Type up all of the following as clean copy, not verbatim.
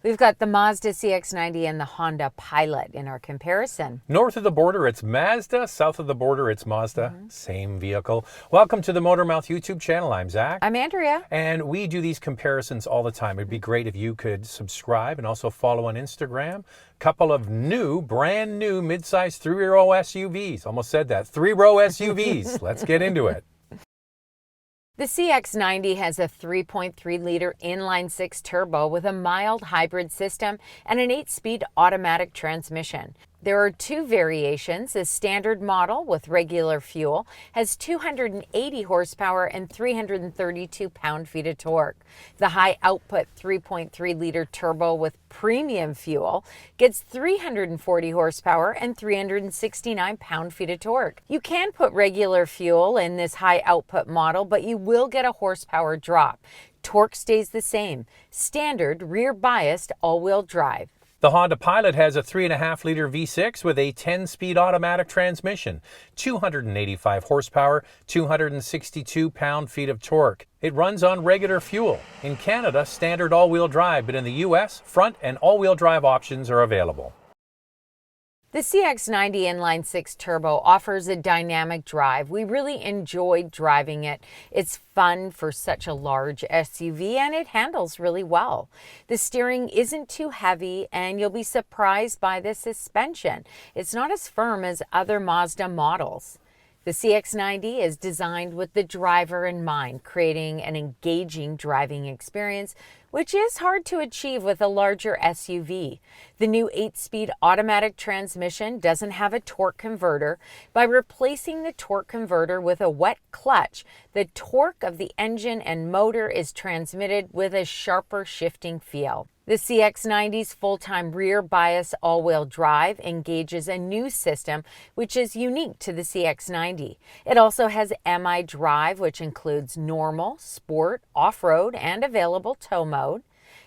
We've got the Mazda CX-90 and the Honda Pilot in our comparison. North of the border, it's Mazda. South of the border, it's Mazda. Same vehicle. Welcome to the Motormouth YouTube channel. I'm Zach. I'm Andrea. And we do these comparisons all the time. It'd be great if you could subscribe and also follow on Instagram. Couple of brand new midsize three-row SUVs. Almost said that. Three-row SUVs. Let's get into it. The CX90 has a 3.3-liter inline-six turbo with a mild hybrid system and an 8-speed automatic transmission. There are two variations. The standard model with regular fuel has 280 horsepower and 332 pound-feet of torque. The high-output 3.3-liter turbo with premium fuel gets 340 horsepower and 369 pound-feet of torque. You can put regular fuel in this high-output model, but you will get a horsepower drop. Torque stays the same. Standard rear-biased all-wheel drive. The Honda Pilot has a 3.5-liter V6 with a 10-speed automatic transmission, 285 horsepower, 262 pound-feet of torque. It runs on regular fuel. In Canada, standard all-wheel drive, but in the US, front and all-wheel drive options are available. The CX90 inline-six turbo offers a dynamic drive. We really enjoyed driving it. It's fun for such a large SUV and it handles really well. The steering isn't too heavy and you'll be surprised by the suspension. It's not as firm as other Mazda models. The CX90 is designed with the driver in mind, creating an engaging driving experience, which is hard to achieve with a larger SUV. The new 8-speed automatic transmission doesn't have a torque converter. By replacing the torque converter with a wet clutch, the torque of the engine and motor is transmitted with a sharper shifting feel. The CX90's full-time rear-bias all-wheel drive engages a new system which is unique to the CX90. It also has MI drive, which includes normal, sport, off-road, and available tow mode.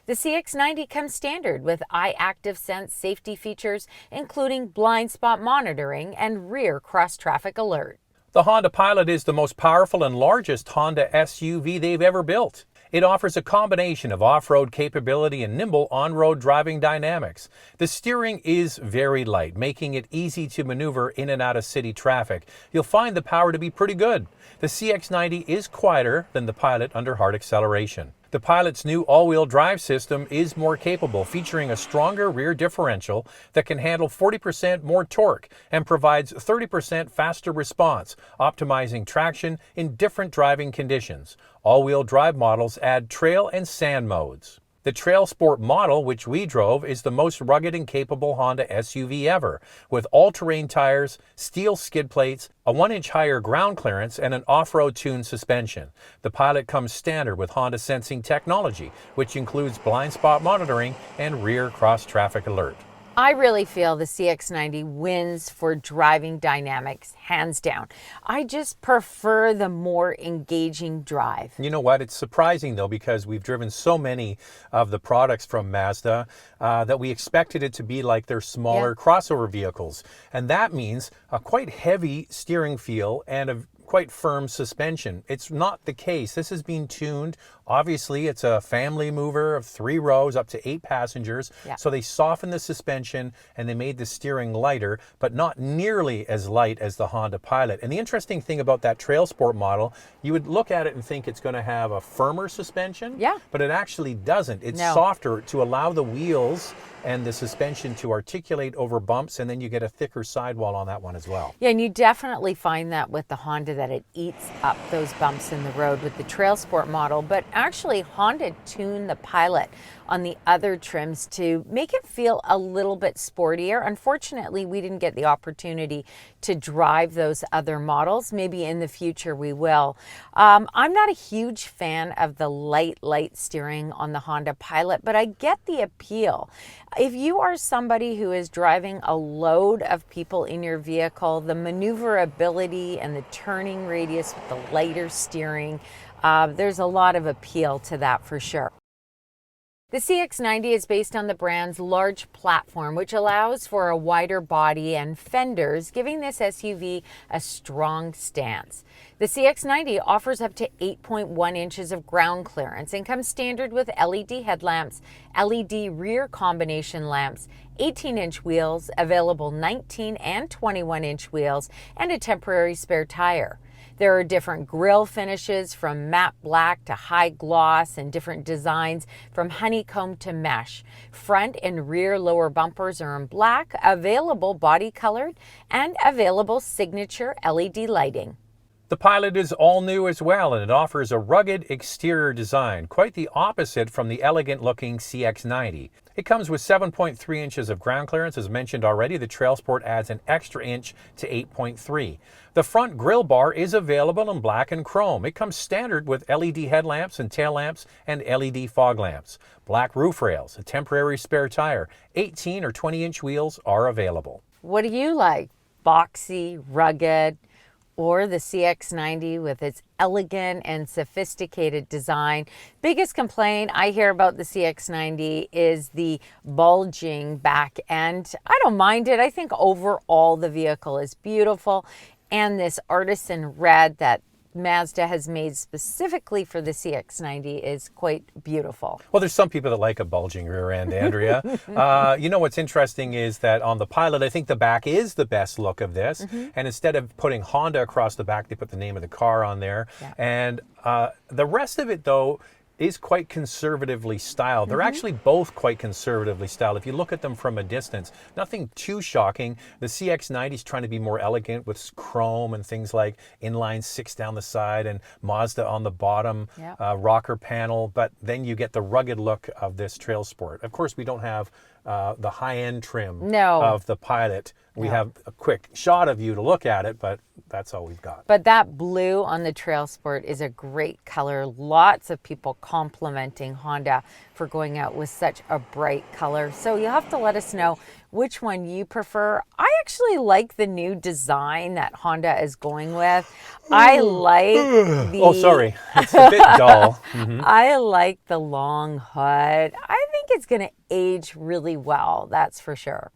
The CX90 comes standard with iActive-Sense safety features, including blind spot monitoring and rear cross-traffic alert. The Honda Pilot is the most powerful and largest Honda SUV they've ever built. It offers a combination of off-road capability and nimble on-road driving dynamics. The steering is very light, making it easy to maneuver in and out of city traffic. You'll find the power to be pretty good. The CX90 is quieter than the Pilot under hard acceleration. The Pilot's new all-wheel drive system is more capable, featuring a stronger rear differential that can handle 40% more torque and provides 30% faster response, optimizing traction in different driving conditions. All-wheel drive models add trail and sand modes. The Trail Sport model, which we drove, is the most rugged and capable Honda SUV ever, with all-terrain tires, steel skid plates, a 1-inch higher ground clearance, and an off-road tuned suspension. The Pilot comes standard with Honda sensing technology, which includes blind spot monitoring and rear cross-traffic alert. I really feel the CX90 wins for driving dynamics, hands down. I just prefer the more engaging drive. You know what? It's surprising, though, because we've driven so many of the products from Mazda that we expected it to be like their smaller crossover vehicles. And that means a quite heavy steering feel and a quite firm suspension. It's not the case. This has been tuned. Obviously, it's a family mover of 3 rows, up to 8 passengers. So they softened the suspension and they made the steering lighter, but not nearly as light as the Honda Pilot. And the interesting thing about that Trail Sport model, you would look at it and think it's going to have a firmer suspension, but it actually doesn't. It's softer to allow the wheels and the suspension to articulate over bumps, and then you get a thicker sidewall on that one as well. Yeah, and you definitely find that with the Honda, that it eats up those bumps in the road with the Trail Sport model. But actually, Honda tuned the Pilot on the other trims to make it feel a little bit sportier. Unfortunately, we didn't get the opportunity to drive those other models. Maybe in the future we will. I'm not a huge fan of the light steering on the Honda Pilot, but I get the appeal. If you are somebody who is driving a load of people in your vehicle, the maneuverability and the turning radius with the lighter steering, there's a lot of appeal to that for sure. The CX90 is based on the brand's large platform, which allows for a wider body and fenders, giving this SUV a strong stance. The CX90 offers up to 8.1 inches of ground clearance and comes standard with LED headlamps, LED rear combination lamps, 18-inch wheels, available 19 and 21-inch wheels, and a temporary spare tire. There are different grille finishes from matte black to high gloss and different designs from honeycomb to mesh. Front and rear lower bumpers are in black, available body colored, and available signature LED lighting. The Pilot is all new as well, and it offers a rugged exterior design, quite the opposite from the elegant-looking CX90. It comes with 7.3 inches of ground clearance. As mentioned already, the Trail Sport adds an extra inch to 8.3. The front grille bar is available in black and chrome. It comes standard with LED headlamps and tail lamps and LED fog lamps. Black roof rails, a temporary spare tire, 18 or 20-inch wheels are available. What do you like? Boxy, rugged, or the CX90 with its elegant and sophisticated design? Biggest complaint I hear about the CX90 is the bulging back end. I don't mind it. I think overall the vehicle is beautiful, and this artisan red that Mazda has made specifically for the CX90 is quite beautiful. Well, there's some people that like a bulging rear end, Andrea. You know what's interesting is that on the Pilot, I think the back is the best look of this. And instead of putting Honda across the back, they put the name of the car on there. Yeah. And the rest of it, though, is quite conservatively styled. They're actually both quite conservatively styled. If you look at them from a distance, nothing too shocking. The CX90 is trying to be more elegant with chrome and things like inline 6 down the side and Mazda on the bottom, rocker panel, but then you get the rugged look of this Trail Sport. Of course, we don't have the high-end trim of the Pilot. We have a quick shot of you to look at it, but that's all we've got. But that blue on the Trail Sport is a great color. Lots of people complimenting Honda for going out with such a bright color. So you'll have to let us know which one you prefer. I actually like the new design that Honda is going with. I like the... Oh, sorry. It's a bit dull. I like the long hood. I think it's going to age really well, that's for sure.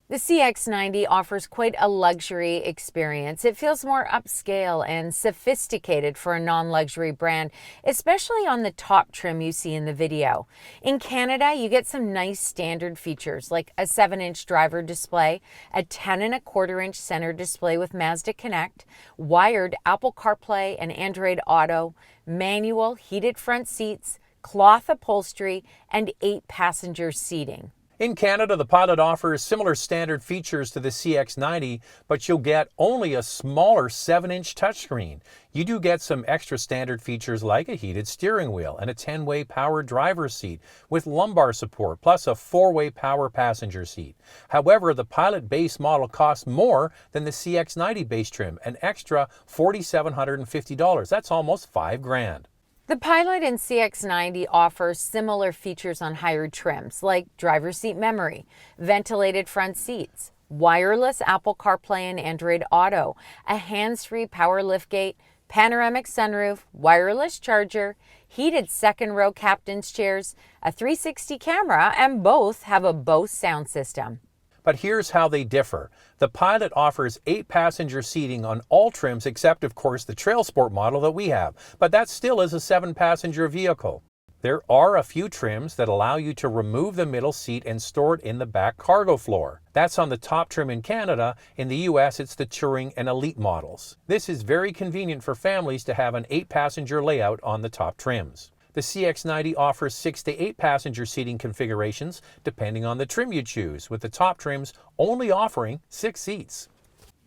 The CX90 offers quite a luxury experience. It feels more upscale and sophisticated for a non-luxury brand, especially on the top trim you see in the video. In Canada, you get some nice standard features like a 7-inch driver display, a 10.25-inch center display with Mazda Connect, wired Apple CarPlay and Android Auto, manual heated front seats, cloth upholstery, and 8-passenger seating. In Canada, the Pilot offers similar standard features to the CX90, but you'll get only a smaller 7-inch touchscreen. You do get some extra standard features like a heated steering wheel and a 10-way power driver's seat with lumbar support, plus a 4-way power passenger seat. However, the Pilot base model costs more than the CX90 base trim, an extra $4,750. That's almost $5,000. The Pilot and CX90 offer similar features on higher trims like driver's seat memory, ventilated front seats, wireless Apple CarPlay and Android Auto, a hands-free power liftgate, panoramic sunroof, wireless charger, heated second row captain's chairs, a 360 camera, and both have a Bose sound system. But here's how they differ. The Pilot offers 8-passenger seating on all trims except, of course, the Trail Sport model that we have. But that still is a 7-passenger vehicle. There are a few trims that allow you to remove the middle seat and store it in the back cargo floor. That's on the top trim in Canada. In the US, it's the Touring and Elite models. This is very convenient for families to have an 8-passenger layout on the top trims. The CX90 offers 6 to 8 passenger seating configurations depending on the trim you choose, with the top trims only offering 6 seats.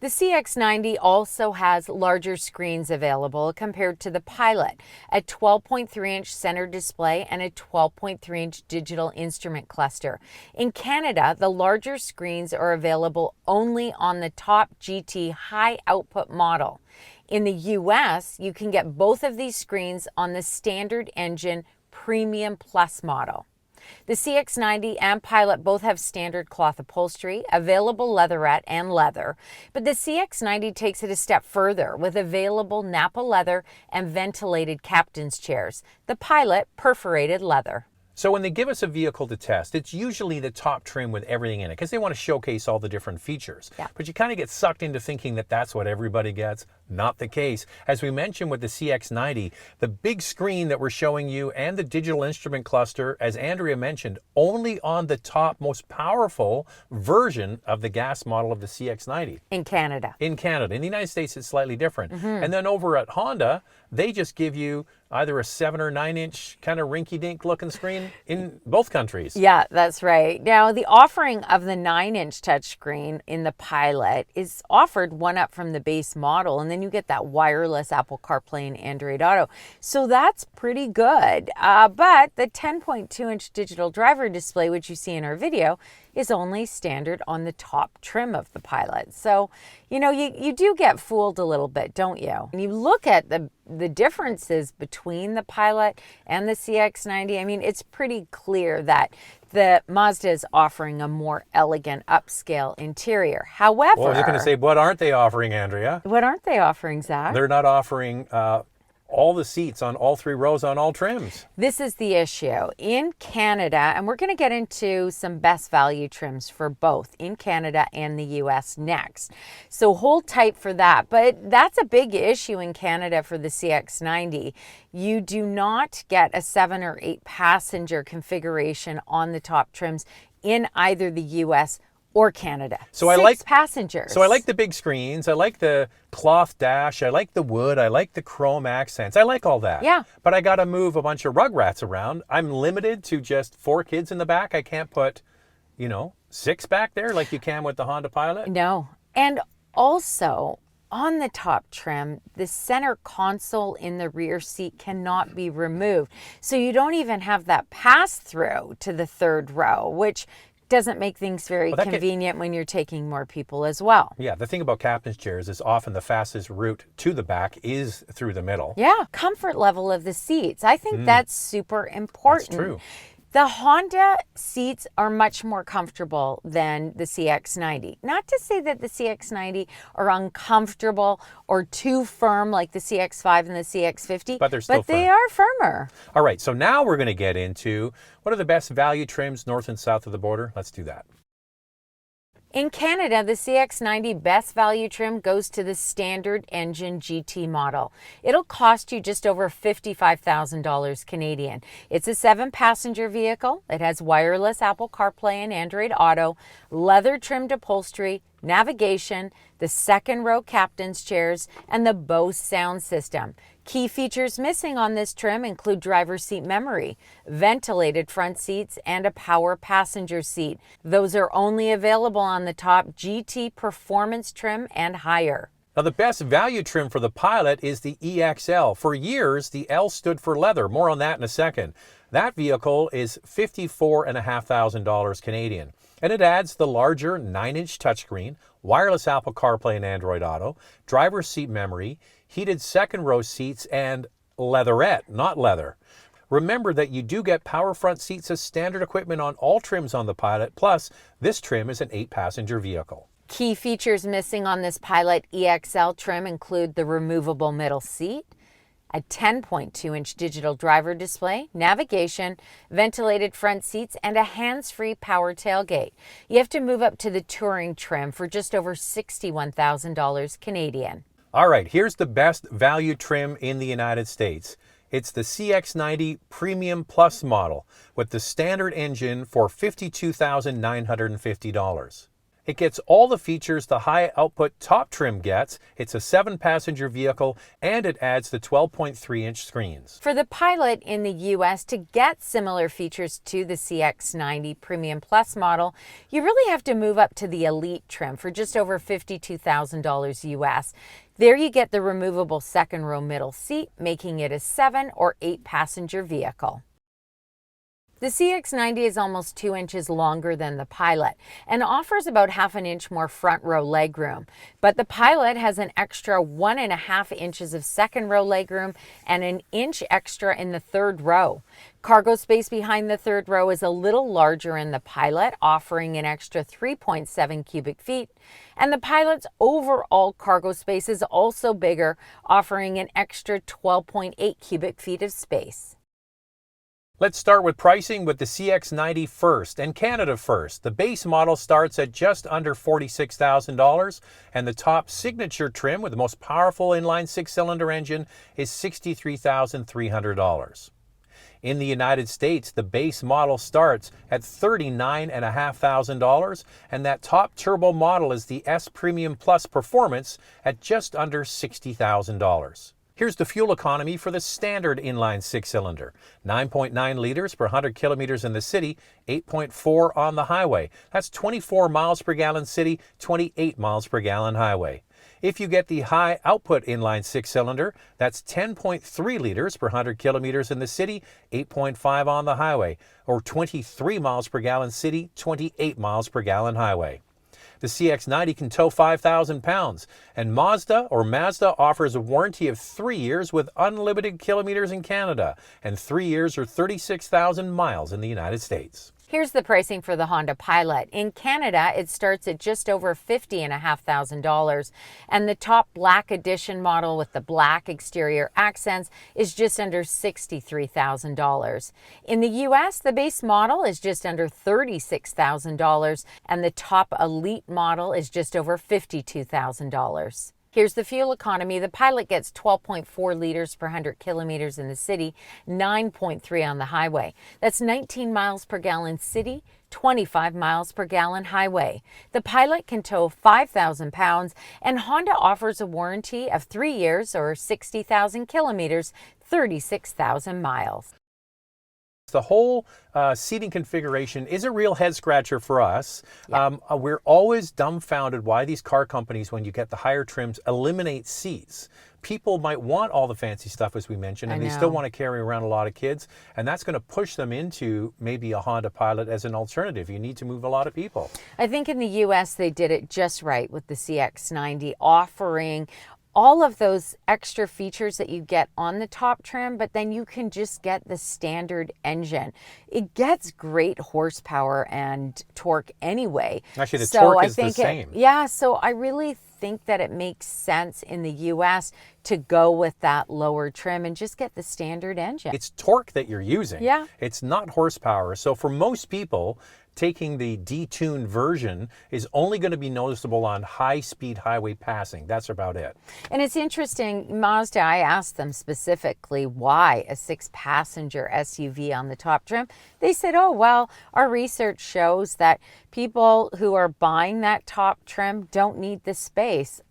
The CX90 also has larger screens available compared to the Pilot, a 12.3-inch center display and a 12.3-inch digital instrument cluster. In Canada, the larger screens are available only on the top GT high output model. In the US, you can get both of these screens on the standard engine Premium Plus model. The CX90 and Pilot both have standard cloth upholstery, available leatherette and leather, but the CX90 takes it a step further with available Napa leather and ventilated captain's chairs. The Pilot perforated leather. So when they give us a vehicle to test, it's usually the top trim with everything in it because they want to showcase all the different features. Yeah. But you kind of get sucked into thinking that that's what everybody gets. Not the case. As we mentioned with the CX90, the big screen that we're showing you and the digital instrument cluster, as Andrea mentioned, only on the top most powerful version of the gas model of the CX90. In Canada. In Canada. In the United States, it's slightly different. And then over at Honda, they just give you either a 7 or 9 inch kind of rinky-dink looking screen in both countries. Yeah, that's right. Now, the offering of the 9-inch touchscreen in the Pilot is offered one up from the base model, and then you get that wireless Apple CarPlay and Android Auto. So that's pretty good. But the 10.2-inch digital driver display, which you see in our video, is only standard on the top trim of the Pilot. So, you know, you do get fooled a little bit, don't you? And you look at the differences between the Pilot and the CX90. I mean, it's pretty clear that the Mazda is offering a more elegant, upscale interior. However... Well, I was going to say, what aren't they offering, Andrea? What aren't they offering, Zach? They're not offering all the seats on all 3 rows on all trims. This is the issue. In Canada, and we're going to get into some best value trims for both in Canada and the US next. So hold tight for that. But that's a big issue in Canada for the CX90. You do not get a 7 or 8 passenger configuration on the top trims in either the US or Canada. So 6 passengers. So I like the big screens. I like the cloth dash. I like the wood. I like the chrome accents. I like all that. Yeah. But I got to move a bunch of rugrats around. I'm limited to just 4 kids in the back. I can't put, 6 back there like you can with the Honda Pilot. No. And also, on the top trim, the center console in the rear seat cannot be removed. So you don't even have that pass-through to the 3rd row, which doesn't make things very convenient when you're taking more people as well. Yeah, the thing about captain's chairs is often the fastest route to the back is through the middle. Yeah, comfort level of the seats. I think that's super important. That's true. The Honda seats are much more comfortable than the CX90. Not to say that the CX90 are uncomfortable or too firm like the CX5 and the CX50, but they are firmer. All right, so now we're going to get into what are the best value trims north and south of the border. Let's do that. In Canada, the CX90 best value trim goes to the standard engine GT model. It'll cost you just over $55,000 Canadian. It's a 7-passenger vehicle. It has wireless Apple CarPlay and Android Auto, leather trimmed upholstery, navigation, the 2nd row captain's chairs, and the Bose sound system. Key features missing on this trim include driver's seat memory, ventilated front seats, and a power passenger seat. Those are only available on the top GT Performance trim and higher. Now, the best value trim for the Pilot is the EXL. For years, the L stood for leather. More on that in a second. That vehicle is $54,500 Canadian. And it adds the larger 9-inch touchscreen, wireless Apple CarPlay and Android Auto, driver's seat memory, heated 2nd row seats, and leatherette, not leather. Remember that you do get power front seats as standard equipment on all trims on the Pilot, plus this trim is an 8-passenger vehicle. Key features missing on this Pilot EXL trim include the removable middle seat, a 10.2-inch digital driver display, navigation, ventilated front seats, and a hands-free power tailgate. You have to move up to the touring trim for just over $61,000 Canadian. All right, here's the best value trim in the United States. It's the CX90 Premium Plus model with the standard engine for $52,950. It gets all the features the high output top trim gets. It's a 7-passenger vehicle, and it adds the 12.3-inch screens. For the Pilot in the US, to get similar features to the CX90 Premium Plus model, you really have to move up to the Elite trim for just over $52,000 US. There you get the removable 2nd row middle seat, making it a 7 or 8-passenger vehicle. The CX90 is almost 2 inches longer than the Pilot and offers about half an inch more front row legroom. But the Pilot has an extra 1.5 inches of 2nd row legroom and an inch extra in the 3rd row. Cargo space behind the 3rd row is a little larger in the Pilot, offering an extra 3.7 cubic feet. And the Pilot's overall cargo space is also bigger, offering an extra 12.8 cubic feet of space. Let's start with pricing with the CX90 first, and Canada first. The base model starts at just under $46,000, and the top signature trim with the most powerful inline six-cylinder engine is $63,300. In the United States, the base model starts at $39,500, and that top turbo model is the S Premium Plus Performance at just under $60,000. Here's the fuel economy for the standard inline six-cylinder. 9.9 liters per 100 kilometers in the city, 8.4 on the highway. That's 24 miles per gallon city, 28 miles per gallon highway. If you get the high output inline six-cylinder, that's 10.3 liters per 100 kilometers in the city, 8.5 on the highway, or 23 miles per gallon city, 28 miles per gallon highway. The CX90 can tow 5,000 pounds, and Mazda offers a warranty of 3 years with unlimited kilometers in Canada and 3 years or 36,000 miles in the United States. Here's the pricing for the Honda Pilot. In Canada, it starts at just over $50,500, and the top black edition model with the black exterior accents is just under $63,000. In the US, the base model is just under $36,000, and the top elite model is just over $52,000. Here's the fuel economy. The Pilot gets 12.4 liters per 100 kilometers in the city, 9.3 on the highway. That's 19 miles per gallon city, 25 miles per gallon highway. The Pilot can tow 5,000 pounds, and Honda offers a warranty of 3 years or 60,000 kilometers, 36,000 miles. The whole seating configuration is a real head scratcher for us. Yeah. We're always dumbfounded why these car companies, when you get the higher trims, eliminate seats. People might want all the fancy stuff, as we mentioned, and they still want to carry around a lot of kids, and that's going to push them into maybe a Honda Pilot as an alternative. You need to move a lot of people. I think in the US they did it just right with the CX90, offering all of those extra features that you get on the top trim, but then you can just get the standard engine. It gets great horsepower and torque anyway. Actually, the torque is the same. So I really think that it makes sense in the US to go with that lower trim and just get the standard engine. It's torque that you're using. Yeah. It's not horsepower. So for most people, taking the detuned version is only going to be noticeable on high-speed highway passing. That's about it. And it's interesting, Mazda, I asked them specifically why a 6-passenger SUV on the top trim. They said, oh, well, our research shows that people who are buying that top trim don't need the space.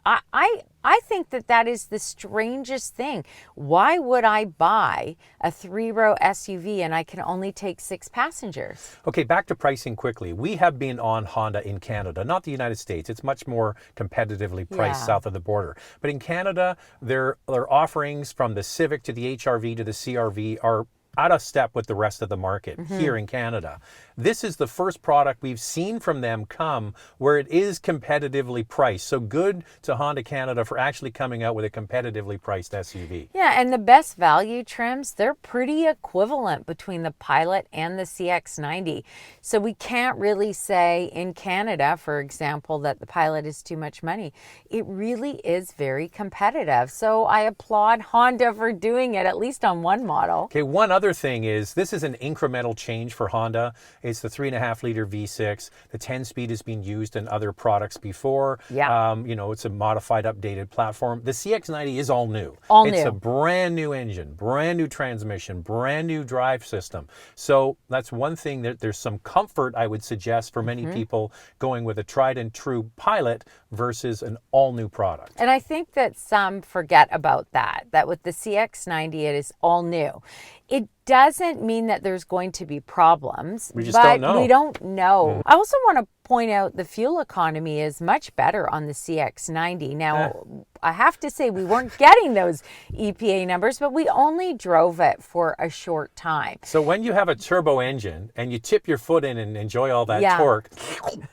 I think that is the strangest thing. Why would I buy a 3-row SUV and I can only take 6 passengers? Okay, back to pricing quickly. We have been on Honda in Canada, not the United States. It's much more competitively priced south of the border. But in Canada, their offerings from the Civic to the HR-V to the CR-V are out of step with the rest of the market here in Canada. This is the first product we've seen from them come where it is competitively priced. So good to Honda Canada for actually coming out with a competitively priced SUV. Yeah, and the best value trims, they're pretty equivalent between the Pilot and the CX90. So we can't really say in Canada, for example, that the Pilot is too much money. It really is very competitive. So I applaud Honda for doing it, at least on one model. Okay, one other thing is this is an incremental change for Honda. It's the 3.5 liter V6. The 10-speed has been used in other products before. Yeah. It's a modified, updated platform. The CX90 is all new. It's a brand new engine, brand new transmission, brand new drive system. So that's one thing that there's some comfort, I would suggest, for many people going with a tried and true Pilot versus an all new product. And I think that some forget about that with the CX90, it is all new. It doesn't mean that there's going to be problems, we don't know. I also want to point out the fuel economy is much better on the CX90. Now, I have to say we weren't getting those EPA numbers, but we only drove it for a short time. So when you have a turbo engine and you tip your foot in and enjoy all that torque,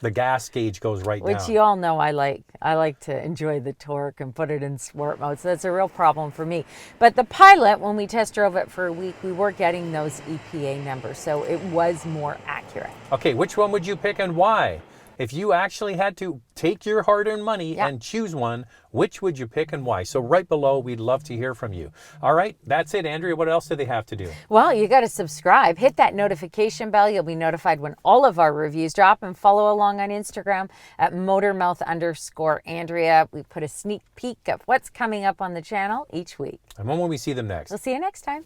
the gas gauge goes right down. Which you all know I like. I like to enjoy the torque and put it in sport mode, so that's a real problem for me. But the Pilot, when we test drove it for a week, we were getting those EPA numbers, so it was more accurate. Okay, which one would you pick and why? If you actually had to take your hard-earned money Yep. and choose one, which would you pick and why? So right below, we'd love to hear from you. All right, that's it. Andrea, what else do they have to do? Well, you got to subscribe. Hit that notification bell. You'll be notified when all of our reviews drop, and follow along on Instagram at Motormouth_Andrea. We put a sneak peek of what's coming up on the channel each week. And when will we see them next? We'll see you next time.